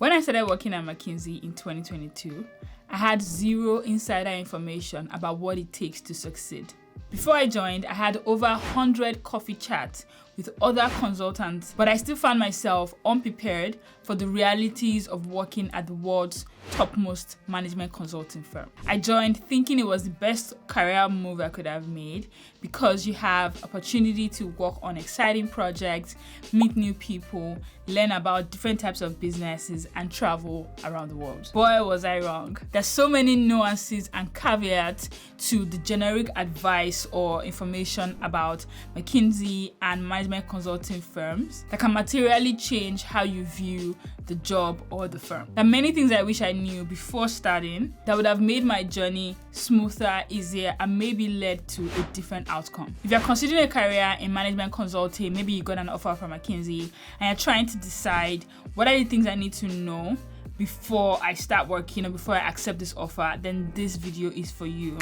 When I started working at McKinsey in 2022, I had zero insider information about what it takes to succeed. Before I joined, I had over 100 coffee chats with other consultants, but I still found myself unprepared for the realities of working at the world's topmost management consulting firm. I joined thinking it was the best career move I could have made because you have opportunity to work on exciting projects, meet new people, learn about different types of businesses, and travel around the world. Boy, was I wrong. There's so many nuances and caveats to the generic advice or information about McKinsey and management consulting firms that can materially change how you view the job or the firm. There are many things I wish I knew before starting that would have made my journey smoother, easier, and maybe led to a different outcome. If you're considering a career in management consulting, maybe you got an offer from McKinsey and you're trying to decide what are the things I need to know before I start working or before I accept this offer, then this video is for you.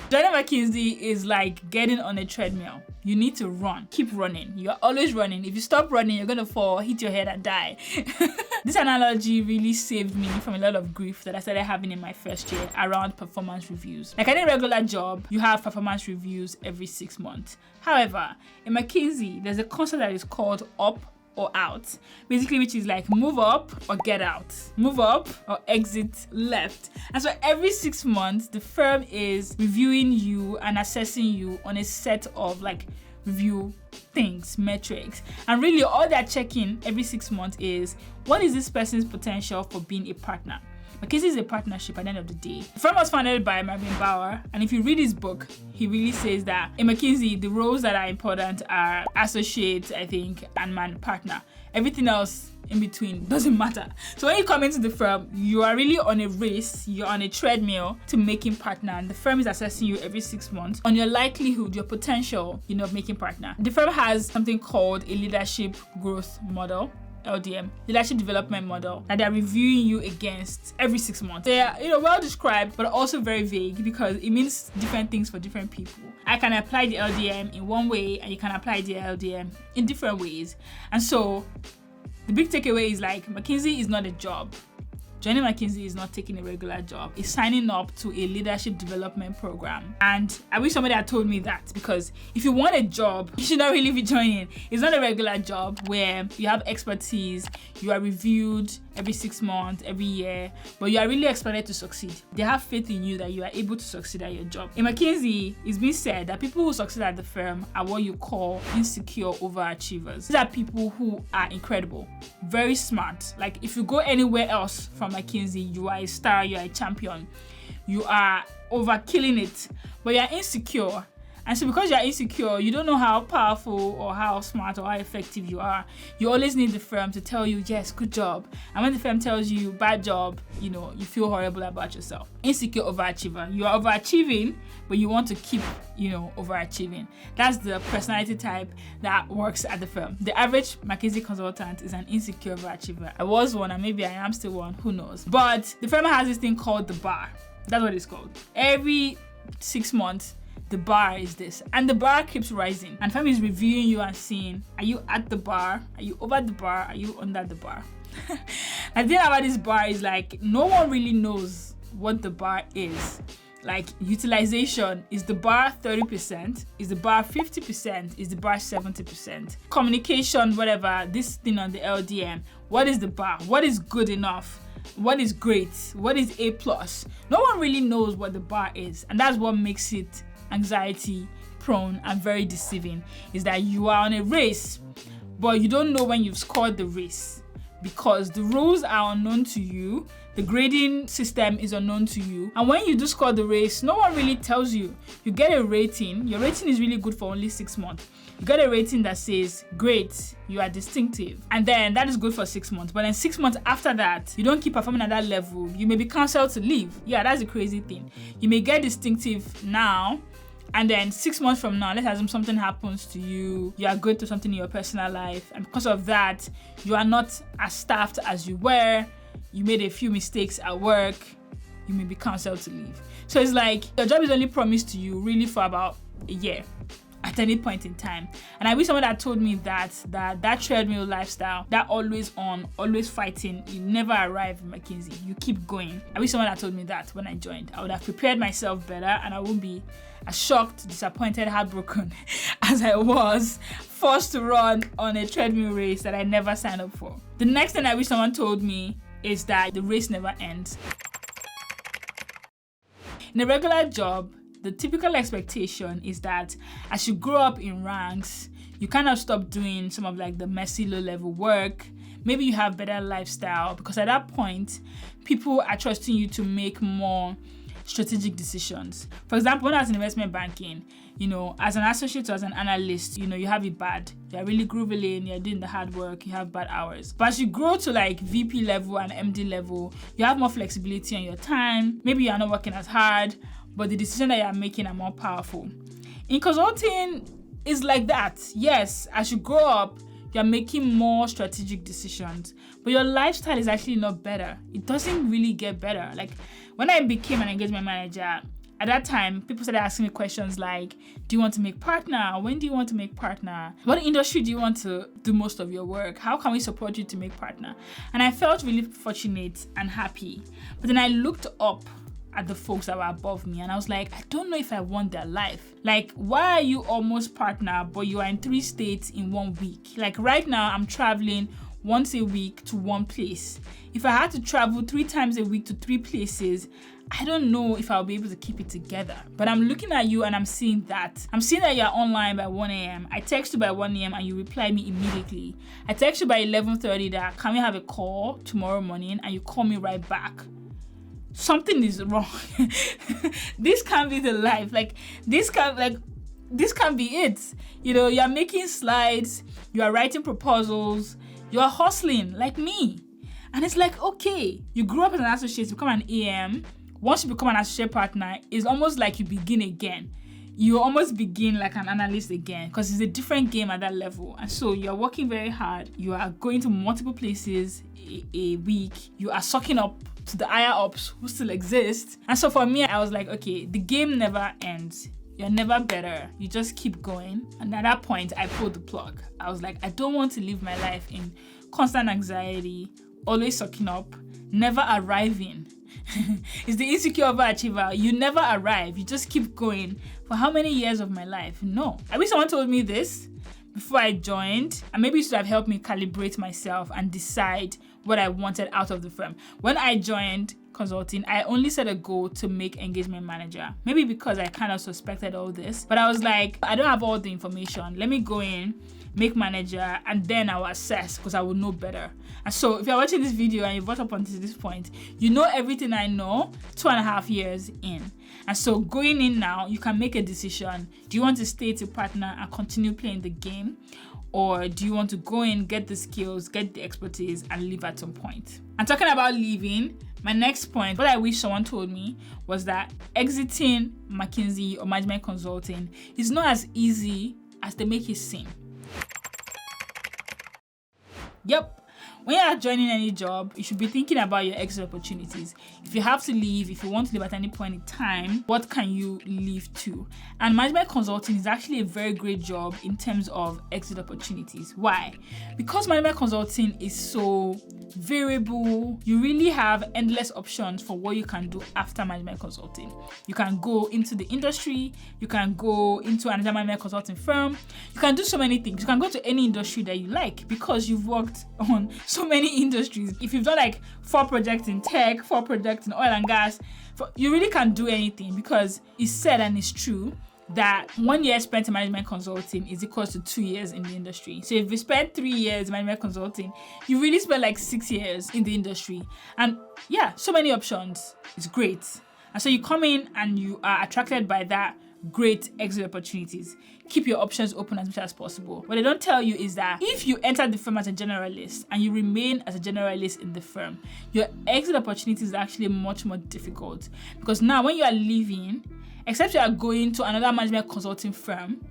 Joining McKinsey is like getting on a treadmill. You need to run. Keep running. You're always running. If you stop running, you're going to fall, hit your head, and die. This analogy really saved me from a lot of grief that I started having in my first year around performance reviews. Like any regular job, you have performance reviews every 6 months. However, in McKinsey, there's a concept that is called up or out, basically, which is like move up or get out, move up or exit left. And so every 6 months, the firm is reviewing you and assessing you on a set of like review things, metrics. And really all they're checking every 6 months is what is this person's potential for being a partner. McKinsey is a partnership at the end of the day. The firm was founded by Marvin Bauer, and if you read his book, he really says that in McKinsey, the roles that are important are associate, I think, and man partner. Everything else in between doesn't matter. So when you come into the firm, you are really on a race, you're on a treadmill to making partner, and the firm is assessing you every 6 months on your likelihood, your potential, of making partner. The firm has something called a leadership growth model, LDM, leadership development model, that they're reviewing you against every 6 months. They're well described, but also very vague because it means different things for different people. I can apply the LDM in one way, and you can apply the LDM in different ways. And so the big takeaway is like McKinsey is not a job. Joining McKinsey is not taking a regular job. It's signing up to a leadership development program. And I wish somebody had told me that, because if you want a job, you should not really be joining. It's not a regular job where you have expertise, you are reviewed every 6 months, every year, but you are really expected to succeed. They have faith in you that you are able to succeed at your job. In McKinsey, it's been said that people who succeed at the firm are what you call insecure overachievers. These are people who are incredible, very smart. Like if you go anywhere else from McKinsey, you are a star, you are a champion, you are over killing it, but you are insecure. And so because you are insecure, you don't know how powerful or how smart or how effective you are. You always need the firm to tell you, yes, good job. And when the firm tells you, bad job, you feel horrible about yourself. Insecure overachiever. You are overachieving, but you want to keep, overachieving. That's the personality type that works at the firm. The average McKinsey consultant is an insecure overachiever. I was one, and maybe I am still one, who knows. But the firm has this thing called the bar. That's what it's called. Every 6 months, the bar is this, and the bar keeps rising, and firm is reviewing you and seeing, are you at the bar, are you over the bar, are you under the bar? The thing about this bar is like no one really knows what the bar is. Like utilization, is the bar 30%, is the bar 50%, is the bar 70%? Communication, whatever, this thing on the LDM, what is the bar? What is good enough? What is great? What is A+? No one really knows what the bar is, and that's what makes it anxiety prone and very deceiving, is that you are on a race, but you don't know when you've scored the race because the rules are unknown to you, the grading system is unknown to you, and when you do score the race, no one really tells you. You get a rating, your rating is really good for only 6 months. You get a rating that says, great, you are distinctive. And then that is good for 6 months. But then 6 months after that, you don't keep performing at that level, you may be counseled to leave. Yeah, that's the crazy thing. You may get distinctive now, and then 6 months from now, let's assume something happens to you, you are going through something in your personal life, and because of that, you are not as staffed as you were, you made a few mistakes at work, you may be counseled to leave. So it's like your job is only promised to you really for about a year at at any point in time. And I wish someone had told me that treadmill lifestyle, that always on, always fighting, you never arrive in McKinsey. You keep going. I wish someone had told me that when I joined. I would have prepared myself better, and I wouldn't be as shocked, disappointed, heartbroken as I was, forced to run on a treadmill race that I never signed up for. The next thing I wish someone told me is that the race never ends. In a regular job, the typical expectation is that as you grow up in ranks, you kind of stop doing some of like the messy low-level work. Maybe you have better lifestyle, because at that point, people are trusting you to make more strategic decisions. For example, when I was in investment banking, as an associate or as an analyst, you have it bad. You're really grooving, you're doing the hard work, you have bad hours. But as you grow to like VP level and MD level, you have more flexibility on your time. Maybe you're not working as hard, but the decisions that you're making are more powerful. In consulting, it's like that. Yes, as you grow up, you're making more strategic decisions, but your lifestyle is actually not better. It doesn't really get better. Like when I became an engagement manager, at that time, people started asking me questions like, do you want to make partner? When do you want to make partner? What industry do you want to do most of your work? How can we support you to make partner? And I felt really fortunate and happy. But then I looked up at the folks that were above me, and I was like, I don't know if I want their life. Like, why are you almost partner, but you are in 3 states in 1 week? Like right now, I'm traveling once a week to one place. If I had to travel 3 times a week to 3 places, I don't know if I'll be able to keep it together. But I'm looking at you and I'm seeing that. I'm seeing that you're online by 1 a.m. I text you by 1 a.m. and you reply me immediately. I text you by 11:30 that, can we have a call tomorrow morning? And you call me right back. Something is wrong. This can't be the life. This can't be it. You're making slides, you are writing proposals, you are hustling like me. And it's like, okay, you grew up as an associate, become an AM. Once you become an associate partner, it's almost like you begin again. You almost begin like an analyst again, because it's a different game at that level. And so you're working very hard. You are going to multiple places a week. You are sucking up to the higher ups who still exist. And so for me, I was like, okay, the game never ends. You're never better. You just keep going. And at that point, I pulled the plug. I was like, I don't want to live my life in constant anxiety, always sucking up, never arriving. It's the insecure overachiever. You never arrive. You just keep going. For how many years of my life? No. I wish someone told me this before I joined, and maybe it should have helped me calibrate myself and decide what I wanted out of the firm. When I joined consulting, I only set a goal to make engagement manager. Maybe because I kind of suspected all this, but I was like, I don't have all the information. Let me go in, make manager, and then I'll assess, because I will know better. And so if you're watching this video and you've watched up until this point, you know everything I know 2.5 years in. And so going in now, you can make a decision. Do you want to stay to partner and continue playing the game? Or do you want to go in, get the skills, get the expertise, and leave at some point? And talking about leaving, my next point, what I wish someone told me was that exiting McKinsey or management consulting is not as easy as they make it seem. Yep. When you are joining any job, you should be thinking about your exit opportunities. If you have to leave, if you want to leave at any point in time, what can you leave to? And management consulting is actually a very great job in terms of exit opportunities. Why? Because management consulting is so variable. You really have endless options for what you can do after management consulting. You can go into the industry, you can go into another management consulting firm, you can do so many things. You can go to any industry that you like because you've worked on so many industries. If you've done like 4 projects in tech, 4 projects in oil and gas, you really can do anything, because it's said and it's true that 1 year spent in management consulting is equal to 2 years in the industry. So if you spend 3 years in management consulting, you really spent like 6 years in the industry. And yeah, so many options. It's great. And so you come in and you are attracted by that great exit opportunities. Keep your options open as much as possible. What they don't tell you is that if you enter the firm as a generalist and you remain as a generalist in the firm, your exit opportunities is actually much more difficult, because now when you are leaving, except you are going to another management consulting firm,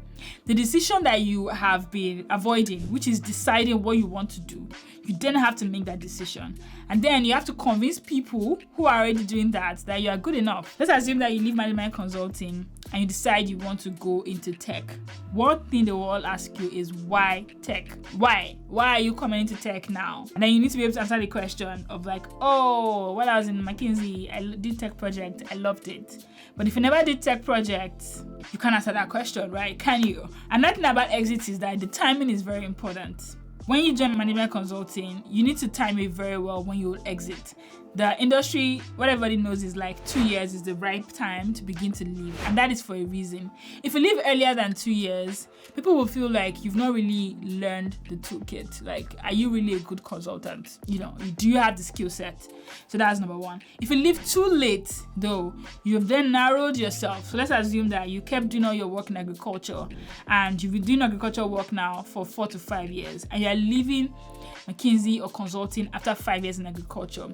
the decision that you have been avoiding, which is deciding what you want to do, you then have to make that decision. And then you have to convince people who are already doing that you are good enough. Let's assume that you leave management consulting and you decide you want to go into tech, one thing they will all ask you is, why tech? Why are you coming into tech now? And then you need to be able to answer the question of like, oh, when I was in McKinsey, I did tech project, I loved it. But if you never did tech projects, you can't answer that question, right? Can you? Another thing about exits is that the timing is very important. When you join management consulting, you need to time it very well when you will exit. The industry, what everybody knows, is like 2 years is the right time to begin to leave, and that is for a reason. If you leave earlier than 2 years, people will feel like you've not really learned the toolkit. Like, are you really a good consultant? Do you have the skill set? So that's number one. If you leave too late, though, you've then narrowed yourself. So let's assume that you kept doing all your work in agriculture, and you've been doing agricultural work now for 4 to 5 years, and you're leaving McKinsey or consulting after 5 years in agriculture.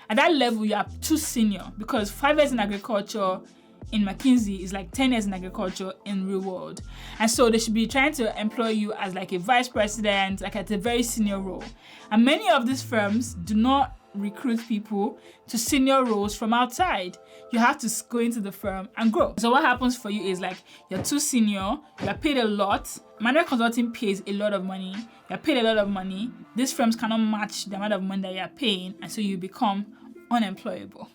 At that level, you are too senior, because 5 years in agriculture in McKinsey is like 10 years in agriculture in real world. And so they should be trying to employ you as like a vice president, like at a very senior role. And many of these firms do not recruit people to senior roles from outside. You have to go into the firm and grow. So what happens for you is like, you're too senior, you're paid a lot. Management consulting pays a lot of money. You're paid a lot of money. These firms cannot match the amount of money that you're paying, and so you become unemployable.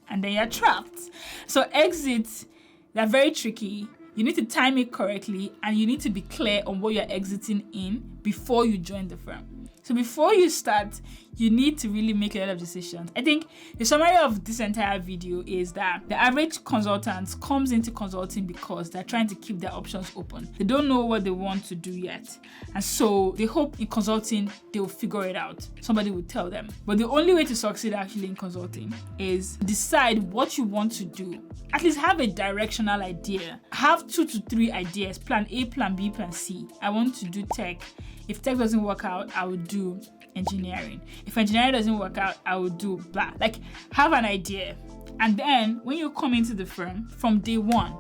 And then you're trapped. So exits, they're very tricky. You need to time it correctly, and you need to be clear on what you're exiting in before you join the firm. So before you start, you need to really make a lot of decisions. I think the summary of this entire video is that the average consultant comes into consulting because they're trying to keep their options open. They don't know what they want to do yet. And so they hope in consulting, they will figure it out. Somebody will tell them. But the only way to succeed actually in consulting is decide what you want to do. At least have a directional idea. Have 2 to 3 ideas. Plan A, plan B, plan C. I want to do tech. If tech doesn't work out, I would do engineering. If engineering doesn't work out, I would do blah. Like, have an idea. And then when you come into the firm from day one,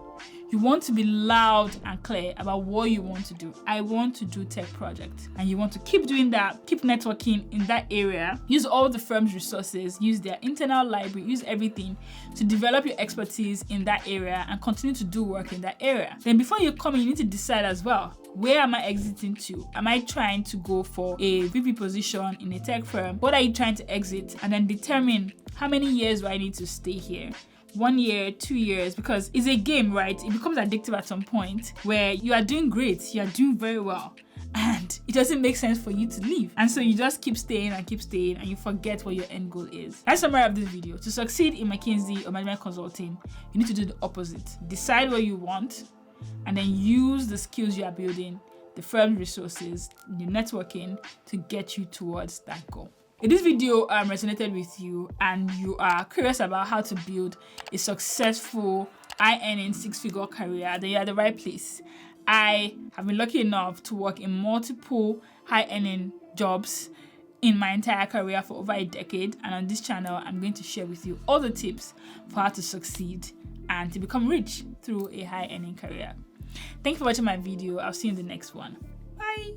you want to be loud and clear about what you want to do. I want to do tech projects. And you want to keep doing that, keep networking in that area, use all the firm's resources, use their internal library, use everything to develop your expertise in that area and continue to do work in that area. Then before you come in, you need to decide as well, where am I exiting to? Am I trying to go for a VP position in a tech firm? What are you trying to exit? And then determine how many years do I need to stay here. 1 year, 2 years, because it's a game, right? It becomes addictive at some point where you are doing great, you are doing very well, and it doesn't make sense for you to leave. And so you just keep staying, and you forget what your end goal is. That's the summary of this video. To succeed in McKinsey or management consulting, you need to do the opposite. Decide what you want, and then use the skills you are building, the firm's resources, the networking to get you towards that goal. If this video resonated with you and you are curious about how to build a successful, high-earning 6-figure career, then you're at the right place. I have been lucky enough to work in multiple high-earning jobs in my entire career for over a decade, and on this channel, I'm going to share with you all the tips for how to succeed and to become rich through a high-earning career. Thank you for watching my video. I'll see you in the next one. Bye!